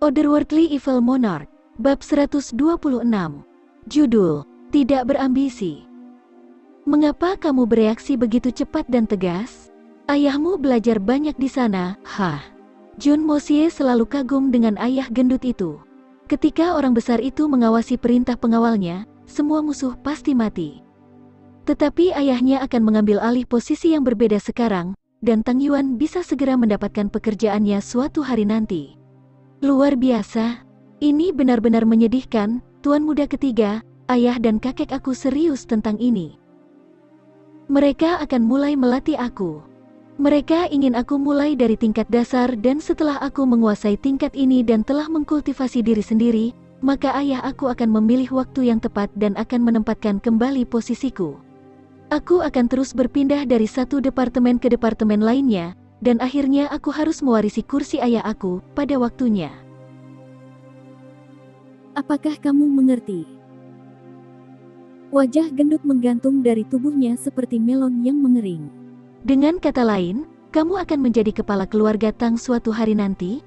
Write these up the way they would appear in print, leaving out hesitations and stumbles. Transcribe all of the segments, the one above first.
Otherworldly Evil Monarch, Bab 126. Judul, Tidak Berambisi. Mengapa kamu bereaksi begitu cepat dan tegas? Ayahmu belajar banyak di sana, Jun Mosie selalu kagum dengan ayah gendut itu. Ketika orang besar itu mengawasi perintah pengawalnya, semua musuh pasti mati. Tetapi ayahnya akan mengambil alih posisi yang berbeda sekarang, dan Tang Yuan bisa segera mendapatkan pekerjaannya suatu hari nanti. Luar biasa. Ini benar-benar menyedihkan, Tuan Muda Ketiga, ayah dan kakek aku serius tentang ini. Mereka akan mulai melatih aku. Mereka ingin aku mulai dari tingkat dasar dan setelah aku menguasai tingkat ini dan telah mengkultivasi diri sendiri, maka ayah aku akan memilih waktu yang tepat dan akan menempatkan kembali posisiku. Aku akan terus berpindah dari satu departemen ke departemen lainnya, dan akhirnya aku harus mewarisi kursi ayah aku pada waktunya. Apakah kamu mengerti? Wajah gendut menggantung dari tubuhnya seperti melon yang mengering. Dengan kata lain, kamu akan menjadi kepala keluarga Tang suatu hari nanti?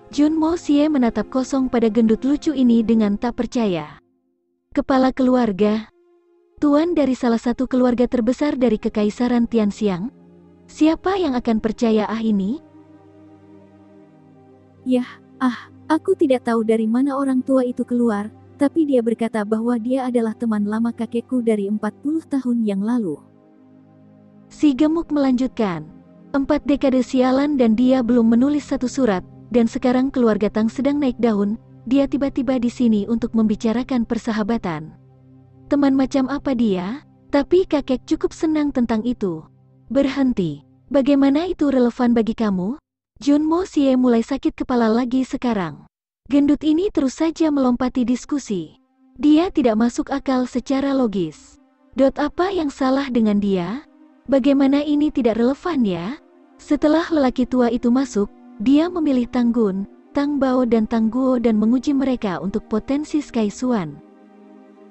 Jun Mosie menatap kosong pada gendut lucu ini dengan tak percaya. Kepala keluarga? Tuan dari salah satu keluarga terbesar dari Kekaisaran Tianxiang? Siapa yang akan percaya ini? Yah, aku tidak tahu dari mana orang tua itu keluar, tapi dia berkata bahwa dia adalah teman lama kakekku dari 40 tahun yang lalu. Si gemuk melanjutkan. 4 dekade sialan dan dia belum menulis satu surat, dan sekarang keluarga Tang sedang naik daun, dia tiba-tiba di sini untuk membicarakan persahabatan. Teman macam apa dia? Tapi kakek cukup senang tentang itu. Berhenti. Bagaimana itu relevan bagi kamu? Jun Mosie mulai sakit kepala lagi sekarang. Gendut ini terus saja melompati diskusi. Dia tidak masuk akal secara logis. Apa yang salah dengan dia? Bagaimana ini tidak relevan ya? Setelah lelaki tua itu masuk, dia memilih Tang Gun, Tang Bao dan Tang Guo dan menguji mereka untuk potensi Sky Xuan.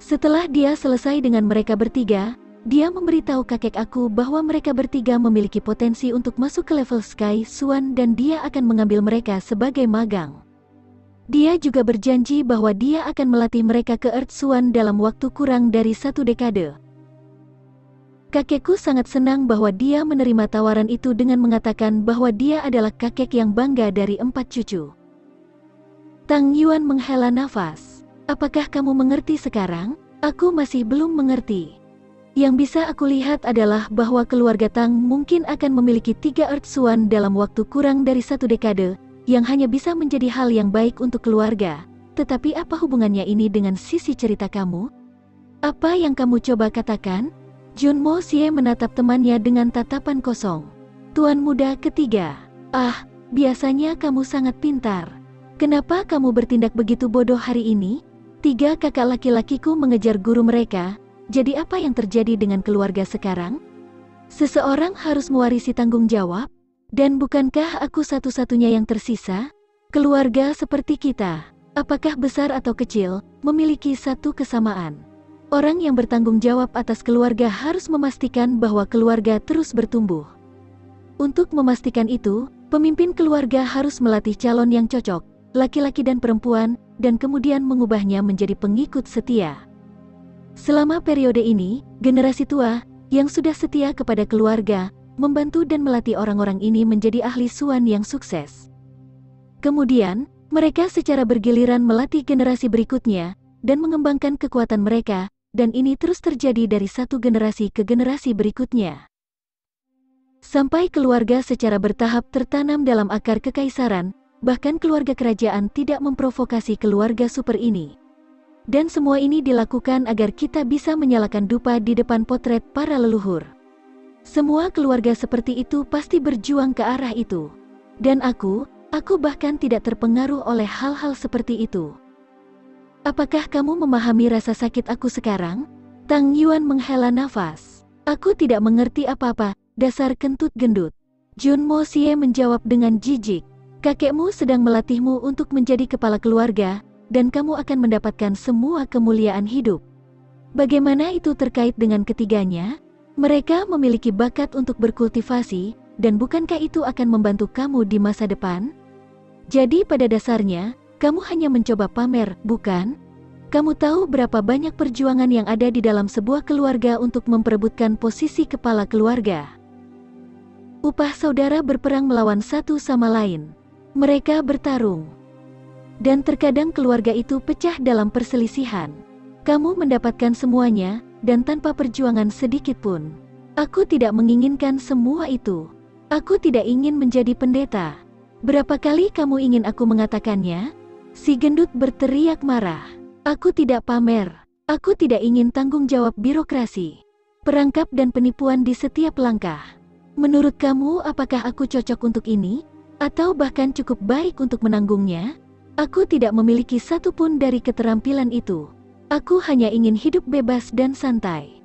Setelah dia selesai dengan mereka bertiga, dia memberitahu kakek aku bahwa mereka bertiga memiliki potensi untuk masuk ke level Sky Xuan dan dia akan mengambil mereka sebagai magang. Dia juga berjanji bahwa dia akan melatih mereka ke Earth Xuan dalam waktu kurang dari 1 dekade. Kakekku sangat senang bahwa dia menerima tawaran itu dengan mengatakan bahwa dia adalah kakek yang bangga dari 4 cucu. Tang Yuan menghela nafas. Apakah kamu mengerti sekarang? Aku masih belum mengerti. Yang bisa aku lihat adalah bahwa keluarga Tang mungkin akan memiliki 3 Earth Xuan dalam waktu kurang dari 1 dekade, yang hanya bisa menjadi hal yang baik untuk keluarga. Tetapi apa hubungannya ini dengan sisi cerita kamu? Apa yang kamu coba katakan? Jun Mosie menatap temannya dengan tatapan kosong. Tuan Muda Ketiga, biasanya kamu sangat pintar. Kenapa kamu bertindak begitu bodoh hari ini? 3 kakak laki-lakiku mengejar guru mereka. Jadi apa yang terjadi dengan keluarga sekarang? Seseorang harus mewarisi tanggung jawab? Dan bukankah aku satu-satunya yang tersisa? Keluarga seperti kita, apakah besar atau kecil, memiliki satu kesamaan. Orang yang bertanggung jawab atas keluarga harus memastikan bahwa keluarga terus bertumbuh. Untuk memastikan itu, pemimpin keluarga harus melatih calon yang cocok, laki-laki dan perempuan, dan kemudian mengubahnya menjadi pengikut setia. Selama periode ini, generasi tua, yang sudah setia kepada keluarga, membantu dan melatih orang-orang ini menjadi ahli Xuan yang sukses. Kemudian, mereka secara bergiliran melatih generasi berikutnya, dan mengembangkan kekuatan mereka, dan ini terus terjadi dari satu generasi ke generasi berikutnya. Sampai keluarga secara bertahap tertanam dalam akar kekaisaran, bahkan keluarga kerajaan tidak memprovokasi keluarga super ini. Dan semua ini dilakukan agar kita bisa menyalakan dupa di depan potret para leluhur. Semua keluarga seperti itu pasti berjuang ke arah itu. Dan aku bahkan tidak terpengaruh oleh hal-hal seperti itu. Apakah kamu memahami rasa sakit aku sekarang? Tang Yuan menghela nafas. Aku tidak mengerti apa-apa, dasar kentut gendut. Jun Mosie menjawab dengan jijik. Kakekmu sedang melatihmu untuk menjadi kepala keluarga, dan kamu akan mendapatkan semua kemuliaan hidup. Bagaimana itu terkait dengan ketiganya? Mereka memiliki bakat untuk berkultivasi, dan bukankah itu akan membantu kamu di masa depan? Jadi pada dasarnya, Kamu hanya mencoba pamer, bukan? Kamu tahu berapa banyak perjuangan yang ada di dalam sebuah keluarga untuk memperebutkan posisi kepala keluarga. Upah saudara berperang melawan satu sama lain. Mereka bertarung. Dan terkadang keluarga itu pecah dalam perselisihan. Kamu mendapatkan semuanya, dan tanpa perjuangan sedikit pun. Aku tidak menginginkan semua itu. Aku tidak ingin menjadi pendeta. Berapa kali kamu ingin aku mengatakannya? Si gendut berteriak marah. Aku tidak pamer. Aku tidak ingin tanggung jawab birokrasi, perangkap dan penipuan di setiap langkah. Menurut kamu, apakah aku cocok untuk ini? Atau bahkan cukup baik untuk menanggungnya? Aku tidak memiliki satupun dari keterampilan itu. Aku hanya ingin hidup bebas dan santai.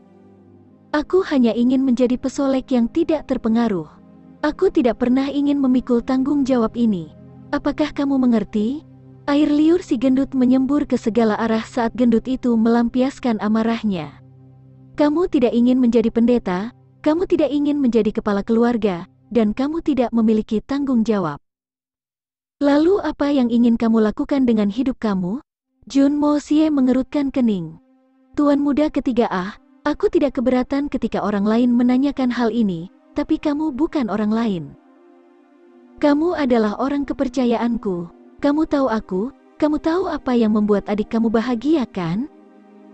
Aku hanya ingin menjadi pesolek yang tidak terpengaruh. Aku tidak pernah ingin memikul tanggung jawab ini. Apakah kamu mengerti? Air liur si gendut menyembur ke segala arah saat gendut itu melampiaskan amarahnya. Kamu tidak ingin menjadi pendeta, kamu tidak ingin menjadi kepala keluarga, dan kamu tidak memiliki tanggung jawab. Lalu apa yang ingin kamu lakukan dengan hidup kamu? Jun Mo Sie mengerutkan kening. Tuan muda ketiga, aku tidak keberatan ketika orang lain menanyakan hal ini, tapi kamu bukan orang lain. Kamu adalah orang kepercayaanku. Kamu tahu kamu tahu apa yang membuat adik kamu bahagia, kan?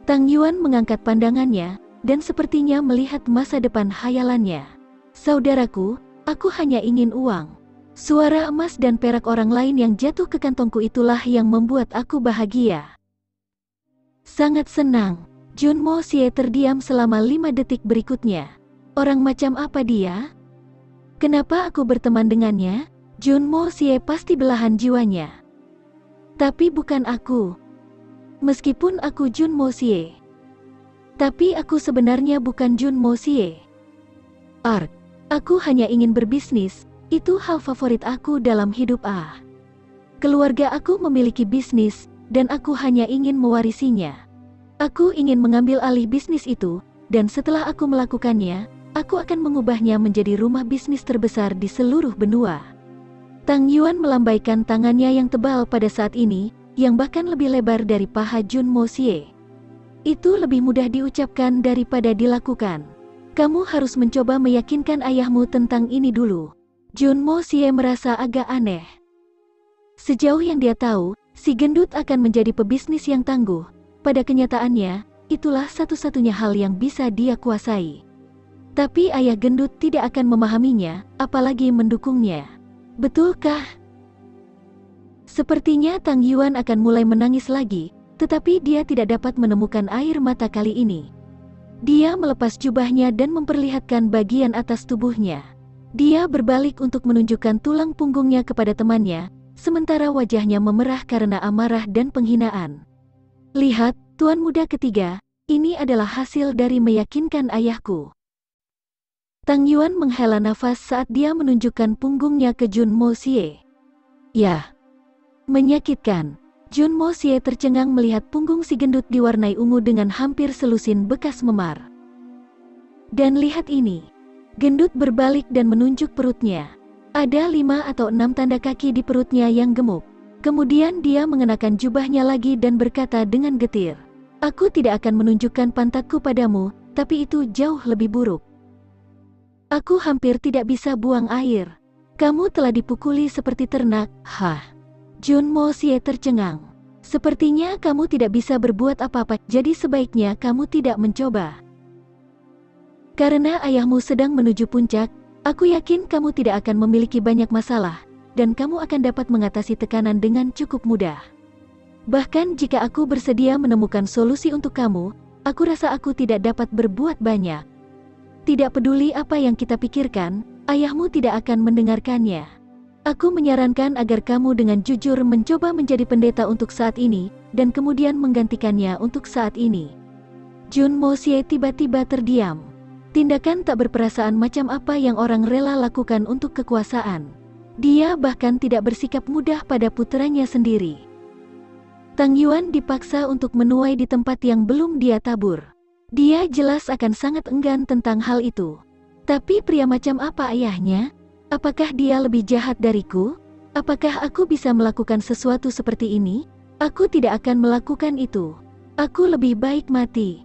Tang Yuan mengangkat pandangannya, dan sepertinya melihat masa depan hayalannya. Saudaraku, aku hanya ingin uang. Suara emas dan perak orang lain yang jatuh ke kantongku itulah yang membuat aku bahagia. Sangat senang. Jun Mo Sie terdiam selama 5 detik berikutnya. Orang macam apa dia? Kenapa aku berteman dengannya? Jun Mo Sie pasti belahan jiwanya. Tapi bukan aku. Meskipun aku Jun Mo Sie. Tapi aku sebenarnya bukan Jun Mo Sie. Aku hanya ingin berbisnis, itu hal favorit aku dalam hidup. Keluarga aku memiliki bisnis, dan aku hanya ingin mewarisinya. Aku ingin mengambil alih bisnis itu, dan setelah aku melakukannya, aku akan mengubahnya menjadi rumah bisnis terbesar di seluruh benua. Tang Yuan melambaikan tangannya yang tebal pada saat ini, yang bahkan lebih lebar dari paha Jun Mo Sie. Itu lebih mudah diucapkan daripada dilakukan. Kamu harus mencoba meyakinkan ayahmu tentang ini dulu. Jun Mo Sie merasa agak aneh. Sejauh yang dia tahu, si gendut akan menjadi pebisnis yang tangguh. Pada kenyataannya, itulah satu-satunya hal yang bisa dia kuasai. Tapi ayah gendut tidak akan memahaminya, apalagi mendukungnya. Betulkah? Sepertinya Tang Yuan akan mulai menangis lagi, tetapi dia tidak dapat menemukan air mata kali ini. Dia melepas jubahnya dan memperlihatkan bagian atas tubuhnya. Dia berbalik untuk menunjukkan tulang punggungnya kepada temannya, sementara wajahnya memerah karena amarah dan penghinaan. Lihat, tuan muda ketiga, ini adalah hasil dari meyakinkan ayahku. Tang Yuan menghela nafas saat dia menunjukkan punggungnya ke Jun Mo Sie. Ya, menyakitkan. Jun Mo Sie tercengang melihat punggung si gendut diwarnai ungu dengan hampir selusin bekas memar. Dan lihat ini. Gendut berbalik dan menunjuk perutnya. Ada 5 atau 6 tanda kaki di perutnya yang gemuk. Kemudian dia mengenakan jubahnya lagi dan berkata dengan getir, "Aku tidak akan menunjukkan pantatku padamu, tapi itu jauh lebih buruk. Aku hampir tidak bisa buang air. Kamu telah dipukuli seperti ternak." Jun Mo Sie tercengang. Sepertinya kamu tidak bisa berbuat apa-apa, jadi sebaiknya kamu tidak mencoba. Karena ayahmu sedang menuju puncak, aku yakin kamu tidak akan memiliki banyak masalah, dan kamu akan dapat mengatasi tekanan dengan cukup mudah. Bahkan jika aku bersedia menemukan solusi untuk kamu, aku rasa aku tidak dapat berbuat banyak. Tidak peduli apa yang kita pikirkan, ayahmu tidak akan mendengarkannya. Aku menyarankan agar kamu dengan jujur mencoba menjadi pendeta untuk saat ini, dan kemudian menggantikannya untuk saat ini. Jun Mo Sie tiba-tiba terdiam. Tindakan tak berperasaan macam apa yang orang rela lakukan untuk kekuasaan. Dia bahkan tidak bersikap mudah pada puteranya sendiri. Tang Yuan dipaksa untuk menuai di tempat yang belum dia tabur. Dia jelas akan sangat enggan tentang hal itu. Tapi pria macam apa ayahnya? Apakah dia lebih jahat dariku? Apakah aku bisa melakukan sesuatu seperti ini? Aku tidak akan melakukan itu. Aku lebih baik mati.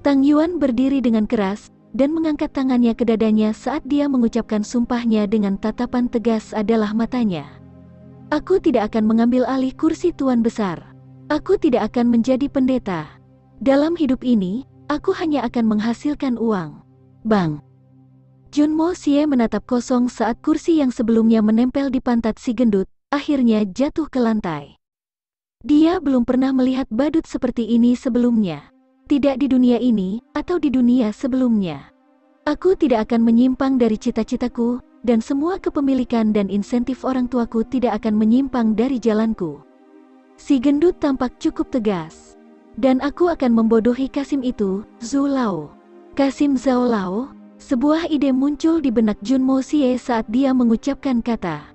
Tang Yuan berdiri dengan keras, dan mengangkat tangannya ke dadanya saat dia mengucapkan sumpahnya dengan tatapan tegas adalah matanya. Aku tidak akan mengambil alih kursi Tuan Besar. Aku tidak akan menjadi pendeta. Dalam hidup ini, aku hanya akan menghasilkan uang. Bang! Junmo Xie menatap kosong saat kursi yang sebelumnya menempel di pantat si gendut, akhirnya jatuh ke lantai. Dia belum pernah melihat badut seperti ini sebelumnya. Tidak di dunia ini, atau di dunia sebelumnya. Aku tidak akan menyimpang dari cita-citaku, dan semua kepemilikan dan insentif orang tuaku tidak akan menyimpang dari jalanku. Si gendut tampak cukup tegas. Dan aku akan membodohi Kasim itu, Zhou Lao. Kasim Zhao Lao, sebuah ide muncul di benak Junmo Xie saat dia mengucapkan kata.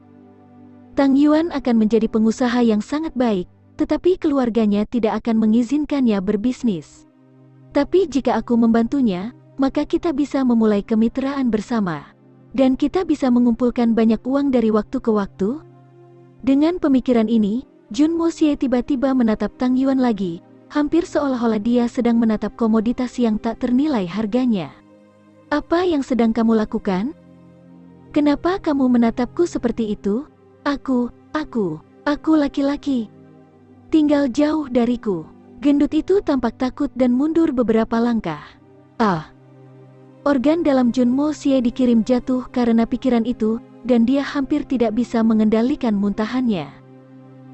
Tang Yuan akan menjadi pengusaha yang sangat baik, tetapi keluarganya tidak akan mengizinkannya berbisnis. Tapi jika aku membantunya, maka kita bisa memulai kemitraan bersama. Dan kita bisa mengumpulkan banyak uang dari waktu ke waktu. Dengan pemikiran ini, Junmo Xie tiba-tiba menatap Tang Yuan lagi, hampir seolah-olah dia sedang menatap komoditas yang tak ternilai harganya. Apa yang sedang kamu lakukan? Kenapa kamu menatapku seperti itu? Aku laki-laki. Tinggal jauh dariku. Gendut itu tampak takut dan mundur beberapa langkah. Organ dalam Junmo Xie dikirim jatuh karena pikiran itu, dan dia hampir tidak bisa mengendalikan muntahannya.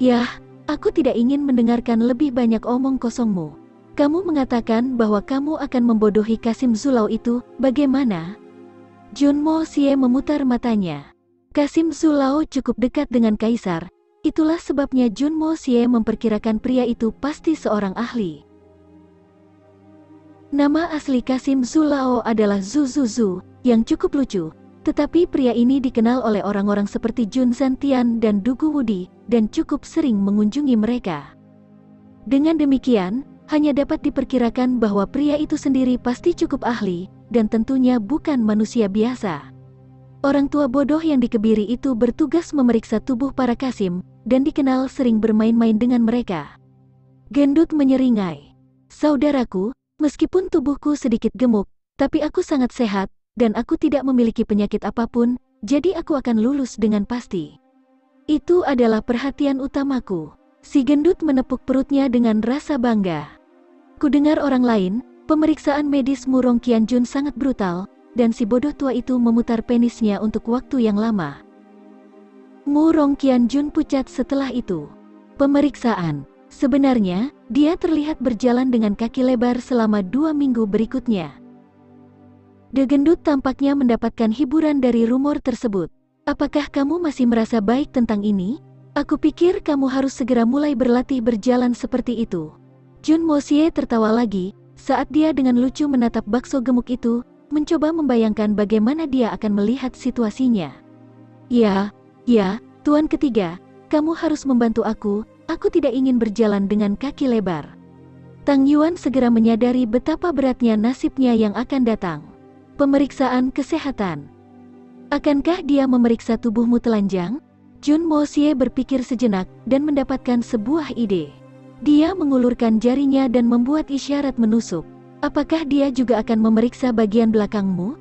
Yah, aku tidak ingin mendengarkan lebih banyak omong kosongmu. Kamu mengatakan bahwa kamu akan membodohi Kasim Zulao itu, bagaimana? Junmo Xie memutar matanya. Kasim Zulao cukup dekat dengan Kaisar, itulah sebabnya Junmo Xie memperkirakan pria itu pasti seorang ahli. Nama asli Kasim Zulao adalah Zhu Zhu, yang cukup lucu, tetapi pria ini dikenal oleh orang-orang seperti Jun Zantian dan Dugu Wudi, dan cukup sering mengunjungi mereka. Dengan demikian, hanya dapat diperkirakan bahwa pria itu sendiri pasti cukup ahli, dan tentunya bukan manusia biasa. Orang tua bodoh yang dikebiri itu bertugas memeriksa tubuh para Kasim, dan dikenal sering bermain-main dengan mereka. Gendut menyeringai. Saudaraku, meskipun tubuhku sedikit gemuk, tapi aku sangat sehat, dan aku tidak memiliki penyakit apapun, jadi aku akan lulus dengan pasti. Itu adalah perhatian utamaku. Si gendut menepuk perutnya dengan rasa bangga. Kudengar orang lain, pemeriksaan medis Murong Qianjun sangat brutal, dan si bodoh tua itu memutar penisnya untuk waktu yang lama. Murong Qianjun pucat setelah itu. Pemeriksaan. Sebenarnya, dia terlihat berjalan dengan kaki lebar selama 2 minggu berikutnya. The Gendut tampaknya mendapatkan hiburan dari rumor tersebut. Apakah kamu masih merasa baik tentang ini? Aku pikir kamu harus segera mulai berlatih berjalan seperti itu. Junmo Xie tertawa lagi, saat dia dengan lucu menatap bakso gemuk itu, mencoba membayangkan bagaimana dia akan melihat situasinya. Ya, Tuan Ketiga, kamu harus membantu aku tidak ingin berjalan dengan kaki lebar. Tang Yuan segera menyadari betapa beratnya nasibnya yang akan datang. Pemeriksaan kesehatan. Akankah dia memeriksa tubuhmu telanjang? Junmo Xie berpikir sejenak, dan mendapatkan sebuah ide. Dia mengulurkan jarinya dan membuat isyarat menusuk. Apakah dia juga akan memeriksa bagian belakangmu?